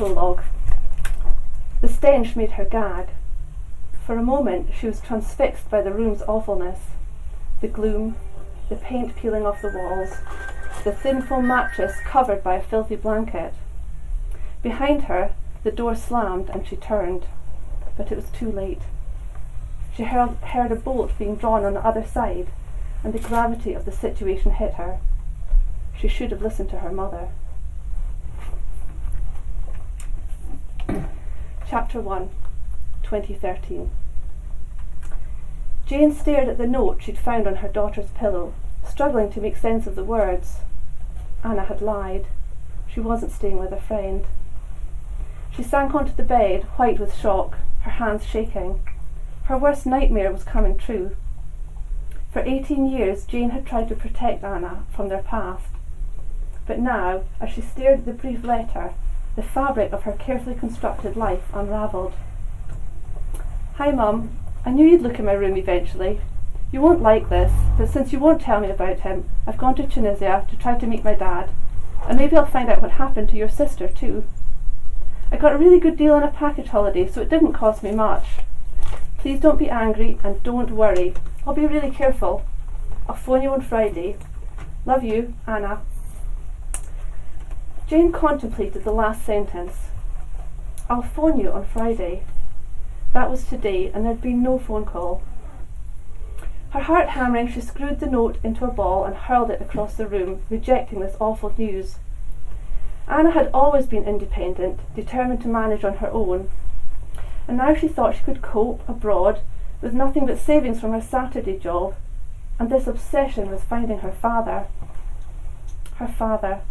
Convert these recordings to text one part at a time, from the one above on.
Prologue. The stench made her gag. For a moment she was transfixed by the room's awfulness. The gloom, the paint peeling off the walls, the thin foam mattress covered by a filthy blanket. Behind her, the door slammed and she turned, but it was too late. She heard a bolt being drawn on the other side, and the gravity of the situation hit her. She should have listened to her mother. Chapter 1, 2013. Jane stared at the note she'd found on her daughter's pillow, struggling to make sense of the words. Anna had lied. She wasn't staying with a friend. She sank onto the bed, white with shock, her hands shaking. Her worst nightmare was coming true. For 18 years, Jane had tried to protect Anna from their past. But now, as she stared at the brief letter, the fabric of her carefully constructed life unravelled. Hi Mum, I knew you'd look in my room eventually. You won't like this, but since you won't tell me about him, I've gone to Tunisia to try to meet my dad, and maybe I'll find out what happened to your sister too. I got a really good deal on a package holiday, so it didn't cost me much. Please don't be angry and don't worry. I'll be really careful. I'll phone you on Friday. Love you, Anna. Jane contemplated the last sentence. I'll phone you on Friday. That was today, and there'd been no phone call. Her heart hammering, she screwed the note into a ball and hurled it across the room, rejecting this awful news. Anna had always been independent, determined to manage on her own, and now she thought she could cope abroad with nothing but savings from her Saturday job, and this obsession with finding her father. Her father.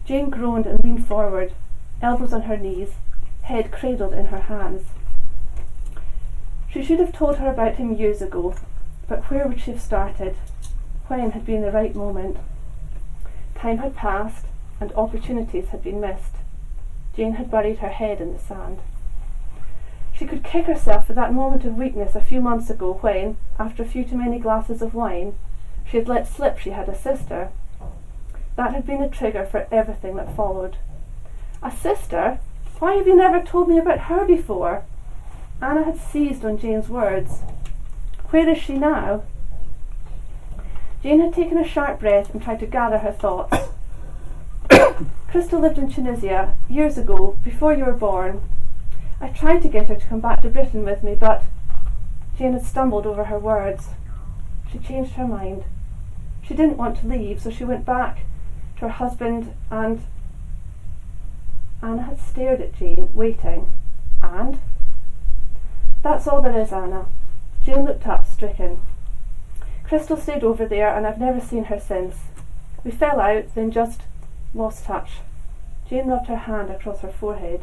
Jane groaned and leaned forward, elbows on her knees, head cradled in her hands. She should have told her about him years ago, but where would she have started? When had been the right moment? Time had passed, and opportunities had been missed. Jane had buried her head in the sand. She could kick herself for that moment of weakness a few months ago when, after a few too many glasses of wine, she had let slip she had a sister. That had been a trigger for everything that followed. A sister? Why have you never told me about her before? Anna had seized on Jane's words. Where is she now? Jane had taken a sharp breath and tried to gather her thoughts. Crystal lived in Tunisia years ago, before you were born. I tried to get her to come back to Britain with me, but Jane had stumbled over her words. She changed her mind. She didn't want to leave, so she went back to her husband, and Anna had stared at Jane, waiting. And? That's all there is, Anna. Jane looked up, stricken. Crystal stayed over there, and I've never seen her since. We fell out, then just lost touch. Jane rubbed her hand across her forehead.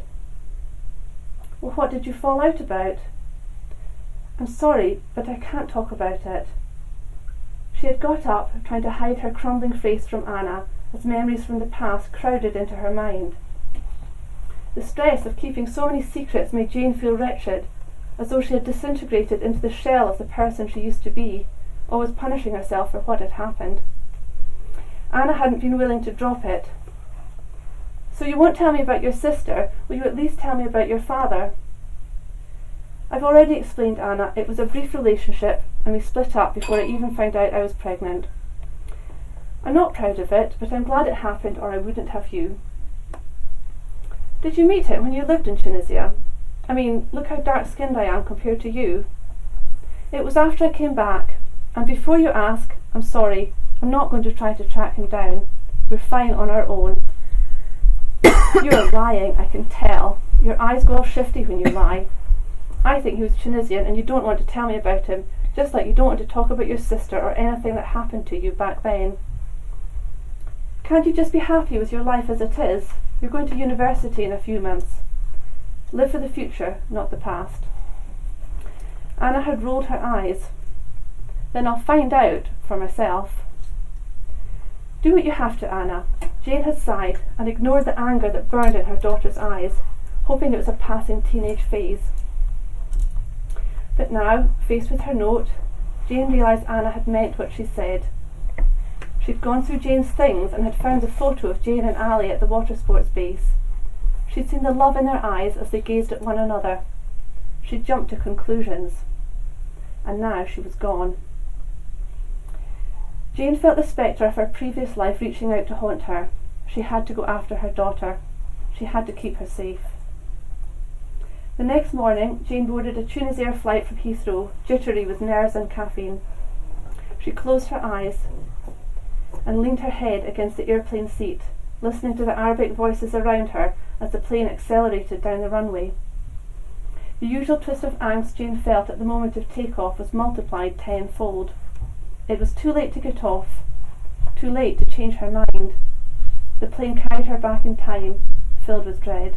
Well, what did you fall out about? I'm sorry, but I can't talk about it. She had got up, trying to hide her crumbling face from Anna, as memories from the past crowded into her mind. The stress of keeping so many secrets made Jane feel wretched, as though she had disintegrated into the shell of the person she used to be, always punishing herself for what had happened. Anna hadn't been willing to drop it. So you won't tell me about your sister? Will you at least tell me about your father? I've already explained, Anna. It was a brief relationship, and we split up before I even found out I was pregnant. I'm not proud of it, but I'm glad it happened, or I wouldn't have you. Did you meet him when you lived in Tunisia? I mean, look how dark-skinned I am compared to you. It was after I came back, and before you ask, I'm sorry, I'm not going to try to track him down. We're fine on our own. You're lying, I can tell. Your eyes go all shifty when you lie. I think he was Tunisian, and you don't want to tell me about him, just like you don't want to talk about your sister or anything that happened to you back then. Can't you just be happy with your life as it is? You're going to university in a few months. Live for the future, not the past. Anna had rolled her eyes. Then I'll find out for myself. Do what you have to, Anna. Jane had sighed and ignored the anger that burned in her daughter's eyes, hoping it was a passing teenage phase. But now, faced with her note, Jane realised Anna had meant what she said. She'd gone through Jane's things and had found the photo of Jane and Ali at the water sports base. She'd seen the love in their eyes as they gazed at one another. She'd jumped to conclusions. And now she was gone. Jane felt the spectre of her previous life reaching out to haunt her. She had to go after her daughter. She had to keep her safe. The next morning, Jane boarded a Tunisia flight from Heathrow, jittery with nerves and caffeine. She closed her eyes and leaned her head against the airplane seat, listening to the Arabic voices around her as the plane accelerated down the runway. The usual twist of angst Jane felt at the moment of takeoff was multiplied tenfold. It was too late to get off, too late to change her mind. The plane carried her back in time, filled with dread.